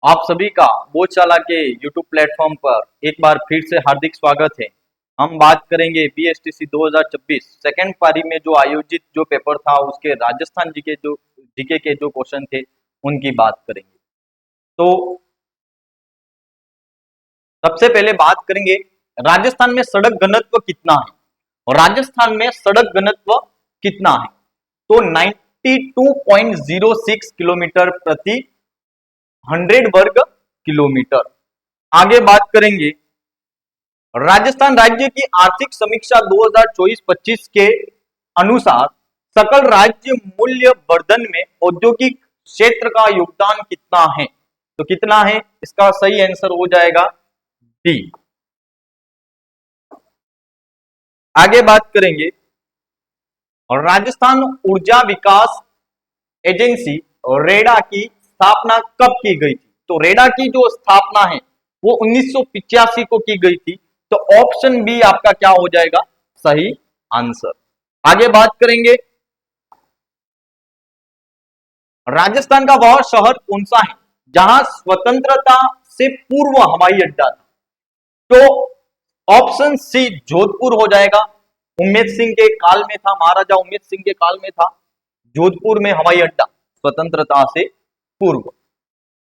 आप सभी का बोधशाला के YouTube प्लेटफॉर्म पर एक बार फिर से हार्दिक स्वागत है। हम बात करेंगे बीएसटीसी 2026 सेकेंड पारी में जो आयोजित जो पेपर था उसके राजस्थान जीके के जो क्वेश्चन थे उनकी बात करेंगे। तो सबसे पहले बात करेंगे राजस्थान में सड़क घनत्व कितना है और राजस्थान में सड़क घनत्व कितना है। तो 92.06 किलोमीटर प्रति 100 वर्ग किलोमीटर। आगे बात करेंगे राजस्थान राज्य की आर्थिक समीक्षा 2024-25 के अनुसार सकल राज्य मूल्य वर्धन में औद्योगिक क्षेत्र का योगदान कितना है। तो कितना है, इसका सही आंसर हो जाएगा डी। आगे बात करेंगे और राजस्थान ऊर्जा विकास एजेंसी और रेडा की स्थापना कब की गई थी। तो रेडा की जो स्थापना है वो 1985 को की गई थी। तो ऑप्शन बी आपका क्या हो जाएगा सही आंसर। आगे बात करेंगे राजस्थान का वह शहर कौन सा है जहां स्वतंत्रता से पूर्व हवाई अड्डा था। तो ऑप्शन सी जोधपुर हो जाएगा। उम्मेद सिंह के काल में था, महाराजा उम्मेद सिंह के काल में था जोधपुर में हवाई अड्डा स्वतंत्रता से पूर्व।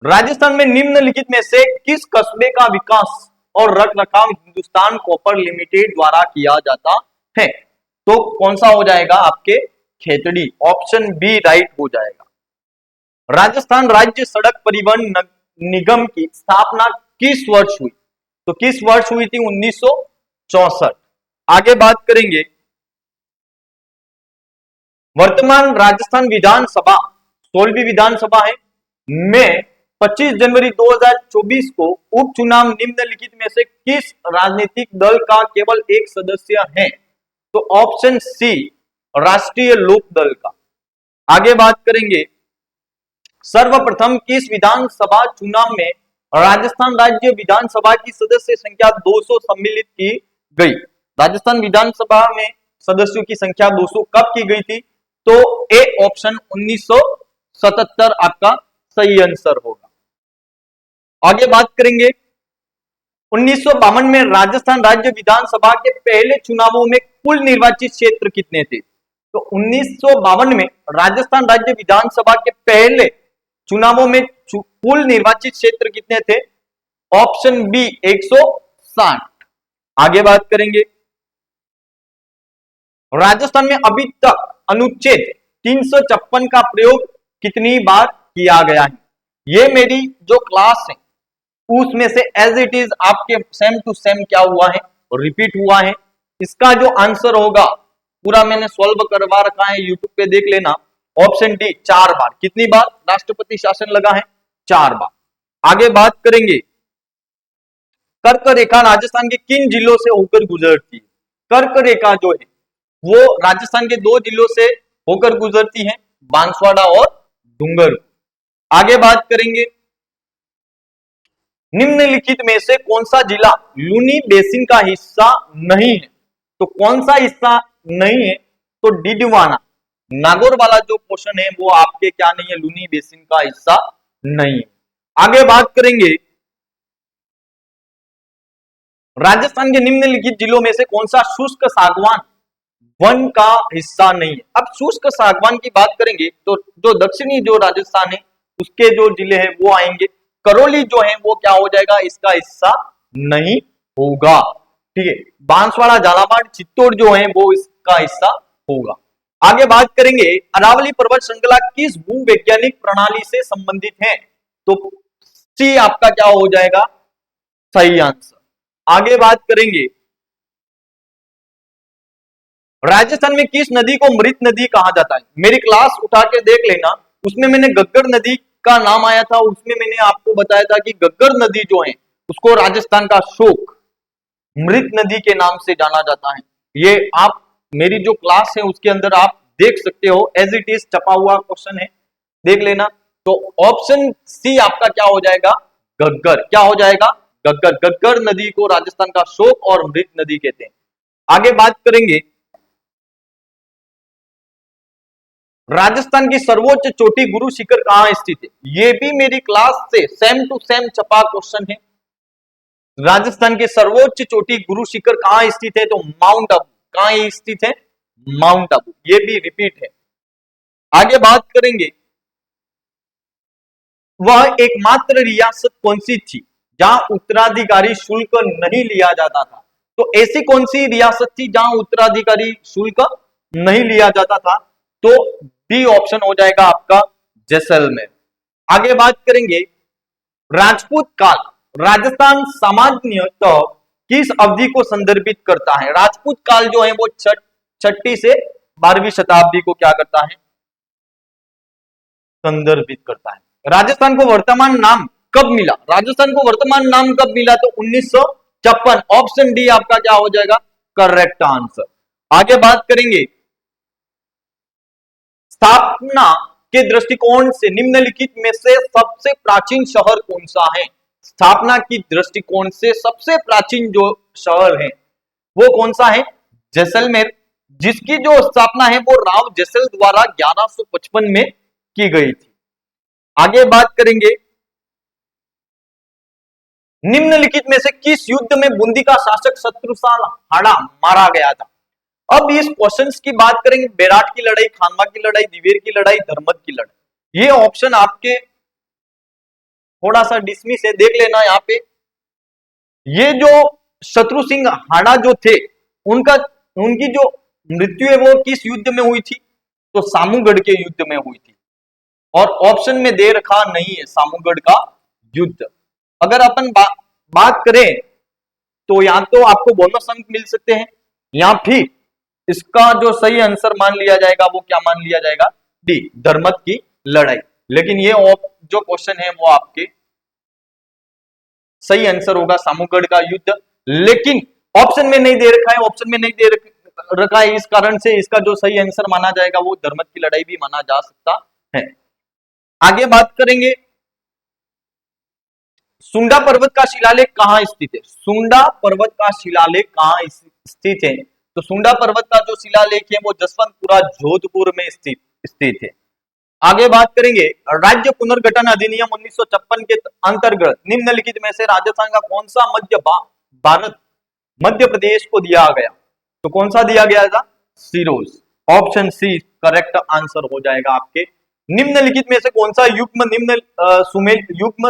राजस्थान में निम्नलिखित में से किस कस्बे का विकास और रखरखाव हिंदुस्तान कॉपर लिमिटेड द्वारा किया जाता है। तो कौन सा हो जाएगा आपके खेतड़ी, ऑप्शन बी राइट हो जाएगा। राजस्थान राज्य सड़क परिवहन निगम की स्थापना किस वर्ष हुई। तो किस वर्ष हुई थी, 1964। आगे बात करेंगे वर्तमान राजस्थान विधानसभा 16वीं विधानसभा है में 25 जनवरी 2024 को उपचुनाव निम्नलिखित में से किस राजनीतिक दल का केवल एक सदस्य है। तो ऑप्शन सी राष्ट्रीय लोक दल का। आगे बात करेंगे सर्वप्रथम किस विधानसभा चुनाव में राजस्थान राज्य विधानसभा की सदस्य संख्या 200 सम्मिलित की गई। राजस्थान विधानसभा में सदस्यों की संख्या 200 कब की गई थी। तो ए ऑप्शन 1977 आपका सही आंसर होगा। आगे बात करेंगे 1952 में राजस्थान राज्य विधानसभा के पहले चुनावों में कुल निर्वाचित क्षेत्र कितने थे। तो 1952 में राजस्थान राज्य विधानसभा के पहले चुनावों में कुल निर्वाचित क्षेत्र कितने थे। Option B 160। आगे बात करेंगे राजस्थान में अभी तक अनुच्छेद 356 का प्रयोग कितनी बार किया गया है। ये मेरी जो क्लास है उसमें से एज इट इज आपके सेम टू सेम क्या हुआ है और रिपीट हुआ है। इसका जो आंसर होगा पूरा मैंने सॉल्व करवा रखा है, यूट्यूब पे देख लेना। ऑप्शन डी 4 बार। कितनी बार राष्ट्रपति शासन लगा है, 4 बार। आगे बात करेंगे कर्क रेखा राजस्थान के किन जिलों से होकर गुजरती है। कर्क रेखा जो है वो राजस्थान के 2 जिलों से होकर गुजरती है, बांसवाड़ा और डूंगरपुर। आगे बात करेंगे निम्नलिखित में से कौन सा जिला लूनी बेसिन का हिस्सा नहीं है। तो कौन सा हिस्सा नहीं है, तो डिडवाना नागौर वाला जो क्वेश्चन है वो आपके क्या नहीं है, लूनी बेसिन का हिस्सा नहीं है। आगे बात करेंगे राजस्थान के निम्नलिखित जिलों में से कौन सा शुष्क सागवान वन का हिस्सा नहीं है। अब शुष्क सागवान की बात करेंगे तो जो दक्षिणी जो राजस्थान है उसके जो जिले हैं वो आएंगे। करौली जो है वो क्या हो जाएगा, इसका हिस्सा नहीं होगा। ठीक है, बांसवाड़ा झालावाड़ चित्तौड़ जो है वो इसका हिस्सा होगा। आगे बात करेंगे अरावली पर्वत श्रृंखला किस भूवैज्ञानिक प्रणाली से संबंधित है। तो सी आपका क्या हो जाएगा सही आंसर। आगे बात करेंगे राजस्थान में किस नदी को मृत नदी कहा जाता है। मेरी क्लास उठा के देख लेना, उसमें मैंने गग्गर नदी का नाम आया था, उसमें मैंने आपको बताया था कि गग्गर नदी जो है उसको राजस्थान का शोक मृत नदी के नाम से जाना जाता है। ये आप मेरी जो क्लास है उसके अंदर आप देख सकते हो, एज इट इज छपा हुआ क्वेश्चन है, देख लेना। तो ऑप्शन सी आपका क्या हो जाएगा गग्गर। क्या हो जाएगा गग्गर। गग्गर नदी को राजस्थान का शोक और मृत नदी कहते हैं। आगे बात करेंगे राजस्थान की सर्वोच्च चोटी गुरु शिखर कहां स्थित है? ये भी मेरी क्लास से सेम टू सेम छपा क्वेश्चन है। राजस्थान के सर्वोच्च चोटी गुरु शिखर कहां स्थित है? तो माउंट आबू। कहां स्थित है? माउंट आबू। ये भी रिपीट है। आगे बात करेंगे, वह एकमात्र रियासत कौन सी थी जहां उत्तराधिकारी शुल्क नहीं लिया जाता था? तो ऐसी कौन सी रियासत थी जहां उत्तराधिकारी शुल्क नहीं लिया जाता था? तो बी ऑप्शन हो जाएगा आपका जैसलमेर। आगे बात करेंगे, राजपूत काल राजस्थान सामान्यतः किस अवधि को संदर्भित करता है? राजपूत काल जो है वो छठी से 12वीं शताब्दी को क्या करता है? संदर्भित करता है। राजस्थान को वर्तमान नाम कब मिला? राजस्थान को वर्तमान नाम कब मिला? तो 1956। ऑप्शन डी आपका क्या हो जाएगा? Correct answer. आगे बात करेंगे, स्थापना के दृष्टिकोण से निम्नलिखित में से सबसे प्राचीन शहर कौन सा है? स्थापना की दृष्टिकोण से सबसे प्राचीन जो शहर है वो कौन सा है? जैसलमेर, जिसकी जो स्थापना है वो राव जैसल द्वारा 1155 में की गई थी। आगे बात करेंगे, निम्नलिखित में से किस युद्ध में बूंदी का शासक शत्रुपाल हाड़ा मारा गया था? अब इस क्वेश्चंस की बात करेंगे, बेराट की लड़ाई, खानवा की लड़ाई, दिवेर की लड़ाई, धर्मत की लड़ाई। ये ऑप्शन आपके थोड़ा सा डिसमिस है, देख लेना यहाँ पे। ये जो शत्रु सिंह हाड़ा जो थे, उनकी जो मृत्यु है वो किस युद्ध में हुई थी? तो सामूगढ़ के युद्ध में हुई थी। और ऑप्शन में दे रखा नहीं है सामूगढ़ का युद्ध। अगर अपन बात करें तो या तो आपको बोनस अंक मिल सकते हैं या फिर इसका जो सही आंसर मान लिया जाएगा वो क्या मान लिया जाएगा? डी, धर्मत की लड़ाई। लेकिन ये जो क्वेश्चन है वो आपके सही आंसर होगा सामूगढ़ का युद्ध, लेकिन ऑप्शन में नहीं दे रखा है। ऑप्शन में नहीं दे रखा है, इस कारण से इसका जो सही आंसर माना जाएगा वो धर्मत की लड़ाई भी माना जा सकता है। आगे बात करेंगे, सुंडा पर्वत का शिलालेख कहां स्थित है? सुंडा पर्वत का शिलालेख कहां स्थित है? तो सुंडा पर्वत का जो शिलालेख है वो जसवंतपुरा जोधपुर में स्थित है। आगे बात करेंगे, राज्य पुनर्गठन अधिनियम 1956 के अंतर्गत निम्नलिखित में से राजस्थान का कौन सा भारत मध्य प्रदेश को दिया गया? तो कौन सा दिया गया था? सिरोज। ऑप्शन सी करेक्ट आंसर हो जाएगा आपके। निम्नलिखित में से कौन सा युग्म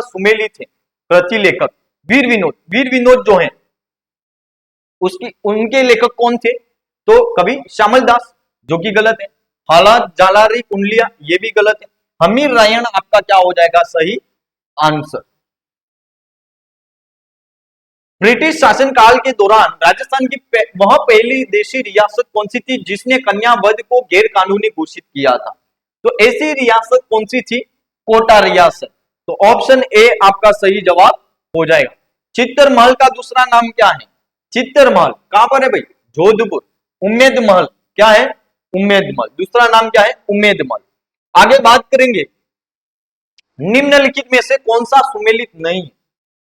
सुमेलित है? प्रतिलेखक वीर विनोद। वीर विनोद जो है उनके लेखक कौन थे? तो कवि श्यामल दास, जो कि गलत है। हालात जालारी कुंडलिया, ये भी गलत है। हमीर रायण आपका क्या हो जाएगा सही आंसर। ब्रिटिश शासनकाल के दौरान राजस्थान की वह पहली देशी रियासत कौन सी थी जिसने कन्या वध को गैर कानूनी घोषित किया था? तो ऐसी रियासत कौन सी थी? कोटा रियासत। तो ऑप्शन ए आपका सही जवाब हो जाएगा। चित्तर महल का दूसरा नाम क्या है? चित्तर महल कहां पर है भाई? जोधपुर। उम्मेद महल क्या है? उम्मेद महल। दूसरा नाम क्या है? उम्मेद महल। आगे बात करेंगे, निम्नलिखित में से कौन सा सुमेलित नहीं है?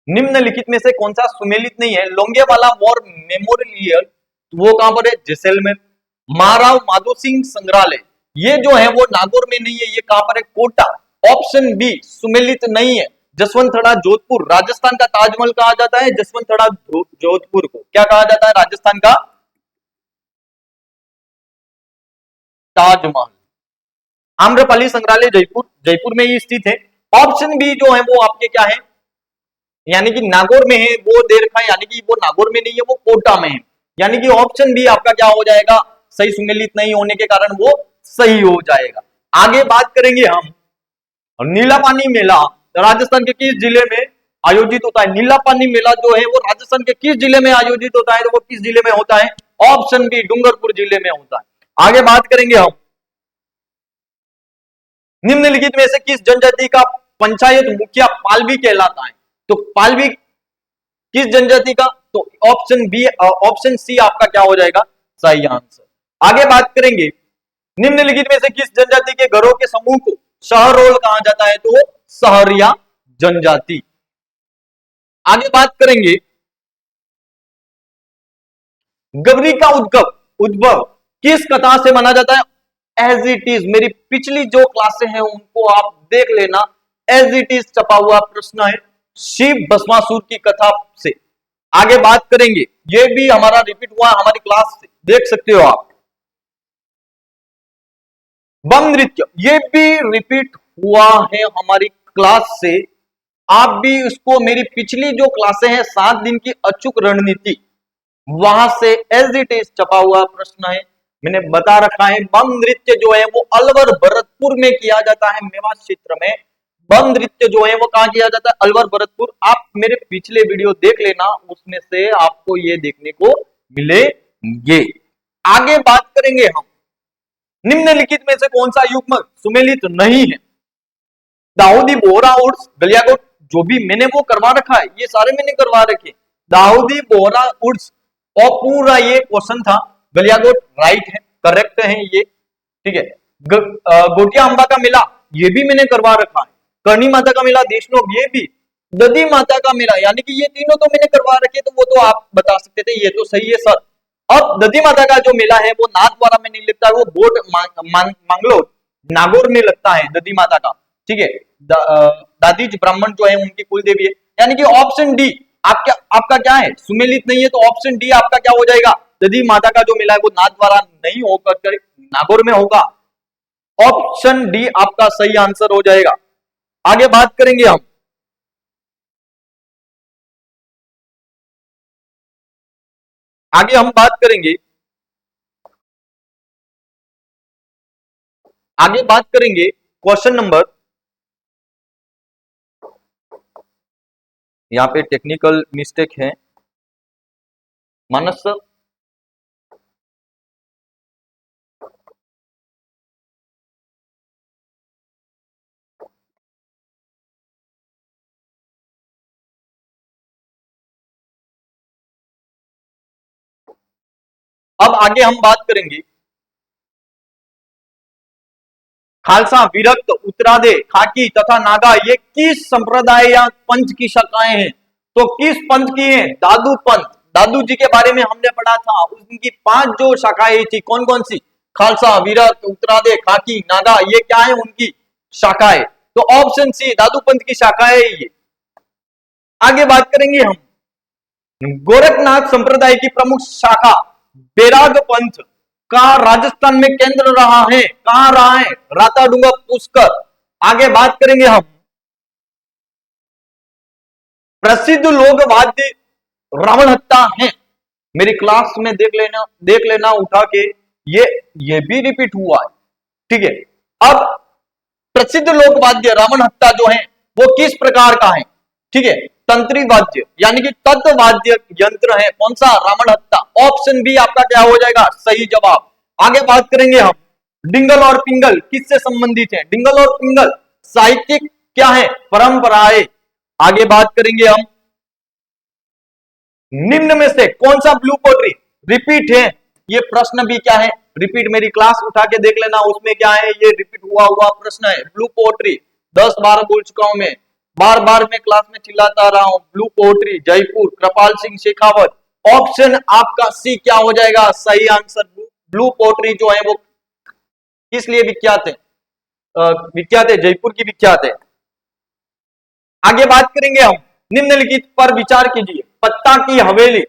निम्नलिखित में से कौन सा सुमेलित नहीं है? लोंगेवाला वॉर मेमोरियल, वो कहां पर है? जैसलमेर। महाराव माधो सिंह संग्रहालय, ये जो है वो नागौर में नहीं है, ये कहां पर है? कोटा। ऑप्शन बी सुमेलित नहीं है। जसवंतथड़ा जोधपुर, राजस्थान का ताजमहल कहा जाता है जसवंतथड़ा जोधपुर को। क्या कहा जाता है? राजस्थान का ताजमहल। आम्रपाली संग्रहालय जयपुर, जयपुर में ही स्थित है। ऑप्शन बी जो है वो आपके क्या है? यानी कि नागौर में है, वो दे रखा है, यानी कि वो नागौर में नहीं है, वो कोटा में है। यानी कि ऑप्शन बी आपका क्या हो जाएगा? सही सुमेलित नहीं होने के कारण वो सही हो जाएगा। आगे बात करेंगे हम, नीला पानी मेला राजस्थान के किस जिले में आयोजित होता है? नीला पानी मेला जो है वो राजस्थान के किस जिले में आयोजित होता है? तो वो किस जिले में होता है? ऑप्शन बी डूंगरपुर जिले में होता है। आगे बात करेंगे हम, निम्नलिखित में से किस जनजाति का पंचायत मुखिया पालवी कहलाता है? तो पालवी किस जनजाति का? तो ऑप्शन बी, ऑप्शन सी आपका क्या हो जाएगा सही आंसर। आगे बात करेंगे, निम्नलिखित में से किस जनजाति के घरों के समूह को शहरोल कहा जाता है? तो सहरिया जनजाति। आगे बात करेंगे, गबरी का उद्भव किस कथा से माना जाता है? एज इट इज, मेरी पिछली जो क्लासें हैं उनको आप देख लेना, एज इट इज छपा हुआ प्रश्न है शिव भस्मासुर की कथा से। आगे बात करेंगे, ये भी हमारा रिपीट हुआ हमारी क्लास से, देख सकते हो आप। बम नृत्य, ये भी रिपीट हुआ है हमारी क्लास से, आप भी इसको, मेरी पिछली जो क्लासें हैं 7 दिन की अचूक रणनीति, वहां से एज इट इज छपा हुआ प्रश्न है, मैंने बता रखा है। बम नृत्य जो है वो अलवर भरतपुर में किया जाता है, मेवात क्षेत्र में। बम नृत्य जो है वो कहां किया जाता है, अलवर भरतपुर। आप मेरे पिछले वीडियो देख लेना, उसमें से आपको ये देखने को मिलेंगे। आगे बात करेंगे हम, निम्नलिखित में से कौन सा युग्मक सुमेलित नहीं है। दाऊदी बोहरा उर्स गलियाकोट, जो भी मैंने वो करवा रखा है, ये सारे मैंने करवा रखे। दाऊदी बोहरा उर्स और पूरा ये क्वेश्चन था, गलियाकोट राइट है, करेक्ट है ये, ठीक है। गोटिया अंबा का मेला, ये भी मैंने करवा रखा है। करणी माता का मेला देशनोक, ये भी। दधी माता का मेला, यानी कि ये तीनों तो मैंने करवा रखे, तो वो तो आप बता सकते थे, ये तो सही है सर। अब दधी माता का जो मेला है वो नाथद्वारा में नहीं लगता है, वो बोट मांगलोर नागौर में लगता है दधी माता का, ठीक है। दादीज ब्राह्मण जो है उनकी कुल देवी है, यानी कि ऑप्शन डी आपका क्या है, सुमेलित नहीं है, तो ऑप्शन डी आपका क्या हो जाएगा, दधी माता का जो मेला है वो नाथद्वारा नहीं होकर नागौर में होगा। ऑप्शन डी आपका सही आंसर हो जाएगा। आगे बात करेंगे हम, आगे हम बात करेंगे, आगे बात करेंगे क्वेश्चन नंबर, यहां पे टेक्निकल मिस्टेक है मानस सर। अब आगे हम बात करेंगे, खालसा, विरक्त, उत्तरादे, खाकी तथा नागा, ये किस संप्रदाय या पंथ की शाखाएं हैं। तो किस पंथ की हैं, दादू पंथ। दादू जी के बारे में हमने पढ़ा था, उनकी 5 जो शाखाएं थी, कौन कौन सी, खालसा, विरक्त, उत्तरादे, खाकी, नागा, ये क्या है उनकी शाखाएं। तो ऑप्शन सी दादू पंथ की शाखाएं ये। आगे बात करेंगे हम, गोरखनाथ संप्रदाय की प्रमुख शाखा बैराग पंथ का राजस्थान में केंद्र रहा है, कहां रहा है, राताडुंगा पुष्कर। आगे बात करेंगे हम, प्रसिद्ध लोक वाद्य रावण हत्ता है, मेरी क्लास में देख लेना उठा के, ये भी रिपीट हुआ है, ठीक है। अब प्रसिद्ध लोक वाद्य रावण हत्ता जो है वो किस प्रकार का है, ठीक है, तंत्री वाद्य, यानी कि तत्व वाद्य यंत्र है, कौन सा, रावण हत्ता। ऑप्शन बी आपका क्या हो जाएगा, सही जवाब। आगे बात करेंगे हम, डिंगल और पिंगल किससे संबंधित है, डिंगल और पिंगल साहित्यिक क्या है, परंपराएं। आगे बात करेंगे हम, निम्न में से कौन सा ब्लू पोट्री रिपीट है, ये प्रश्न भी क्या है, रिपीट। मेरी क्लास उठा के देख लेना, उसमें क्या है, ये रिपीट हुआ प्रश्न है। ब्लू पोट्री 10 बार बोल चुका हूं मैं, बार बार मैं क्लास में चिल्लाता रहा हूं, ब्लू पोट्री जयपुर, कृपाल सिंह शेखावत। ऑप्शन आपका सी क्या हो जाएगा, सही आंसर। ब्लू पोट्री जो है वो किस लिए विख्यात है, विख्यात है, जयपुर की विख्यात है। आगे बात करेंगे हम, निम्नलिखित पर विचार कीजिए, पत्ता की हवेली,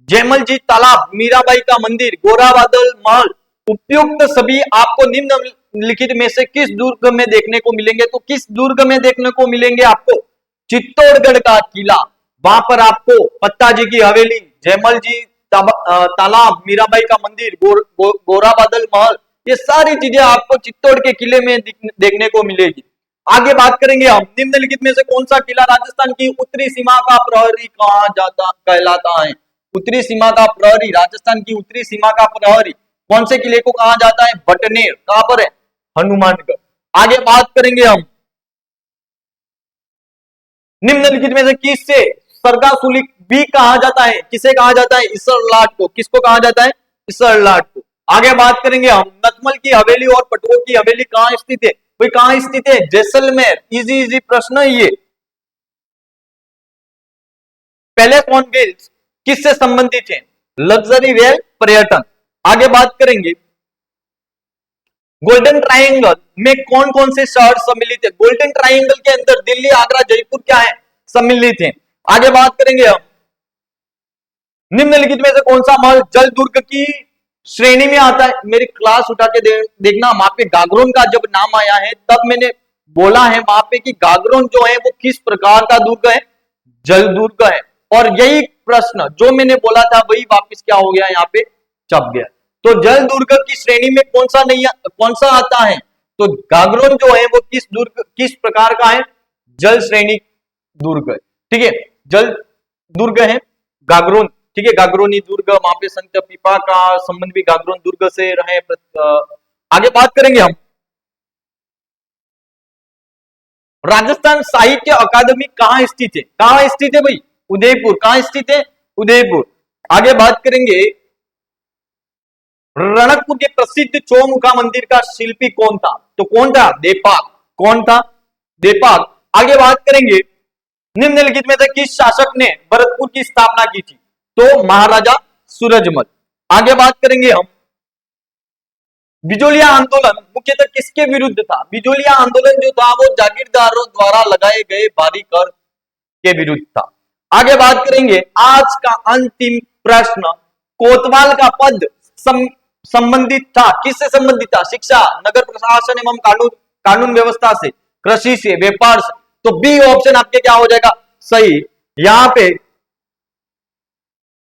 जयमल जी तालाब, मीराबाई का मंदिर, गोरा बादल महल, उपयुक्त सभी आपको निम्नलिखित में से किस दुर्ग में देखने को मिलेंगे। तो किस दुर्ग में देखने को मिलेंगे आपको, चित्तौड़गढ़ का किला, वहां पर आपको पत्ता जी की हवेली, जयमल जी तालाब, मीराबाई का मंदिर, गोरा बादल महल, ये सारी चीजें आपको चित्तौड़ के किले में देखने को मिलेगी। आगे बात करेंगे हम, निम्नलिखित में से कौन सा किला राजस्थान की उत्तरी सीमा का प्रहरी कहा जाता कहलाता है। उत्तरी सीमा का प्रहरी, राजस्थान की उत्तरी सीमा का प्रहरी कौन से किले को कहा जाता है, बटनेर, कहां पर है, हनुमानगढ़। आगे बात करेंगे हम, निम्नलिखित में से किससे सरगासुली भी कहा जाता है, किसे कहा जाता है, इसरलाट को। किसको कहा जाता है, इसरलाट को। आगे बात करेंगे हम, नथमल की हवेली और पटुआ की हवेली कहां स्थित है, भाई कहां स्थित है, जैसलमेर। इजी इजी प्रश्न है ये। पैलेस ऑन व्हील्स किससे संबंधित है, लग्जरी रेल पर्यटन। आगे बात करेंगे, गोल्डन ट्राइंगल में कौन कौन से शहर सम्मिलित है? गोल्डन ट्राइंगल के अंदर दिल्ली, आगरा, जयपुर क्या है? सम्मिलित है। आगे बात करेंगे हम, निम्नलिखित में से कौन सा महल जल दुर्ग की श्रेणी में आता है? मेरी क्लास उठा के देखना, वहां पे गागरोन का जब नाम आया है तब मैंने बोला है वहां पे कि गागरोन जो है वो किस प्रकार का दुर्ग है? जल दुर्ग है। और यही प्रश्न जो मैंने बोला था वही वापस क्या हो गया, यहाँ पे छप गया। तो जल दुर्ग की श्रेणी में कौन सा आता है? तो गागरोन जो है वो किस प्रकार का है? जल श्रेणी दुर्ग है। ठीक है, जल दुर्ग है गागरोन। ठीक है, गागरोनी दुर्ग, वहां पे संत पीपा का संबंध भी गागरोन दुर्ग से रहे। आगे बात करेंगे हम, राजस्थान साहित्य अकादमी कहां स्थित है? कहां स्थित है भाई? उदयपुर। कहां स्थित है? उदयपुर। आगे बात करेंगे, रणकपुर के प्रसिद्ध चौमुखा मंदिर का शिल्पी कौन था? तो कौन था? देपाक। कौन था? देपाक। आगे बात करेंगे, निम्नलिखित में से किस शासक ने भरतपुर की स्थापना की थी? तो महाराजा सूरजमल। आगे बात करेंगे हम, बिजोलिया आंदोलन मुख्यतः किसके विरुद्ध था? बिजोलिया आंदोलन जो था वो जागीरदारों द्वारा लगाए गए भारी कर के विरुद्ध था। आगे बात करेंगे, आज का अंतिम प्रश्न, कोतवाल का पद संबंधित था, किससे संबंधित था? शिक्षा, नगर प्रशासन एवं कानून व्यवस्था से, कृषि से, व्यापार से। तो बी ऑप्शन आपके क्या हो जाएगा? सही। यहां पे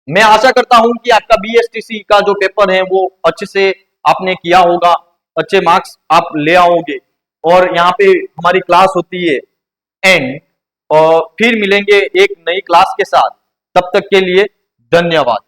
मैं आशा करता हूं कि आपका बीएसटीसी का जो पेपर है वो अच्छे से आपने किया होगा, अच्छे मार्क्स आप ले आओगे। और यहाँ पे हमारी क्लास होती है एंड, और फिर मिलेंगे एक नई क्लास के साथ। तब तक के लिए धन्यवाद।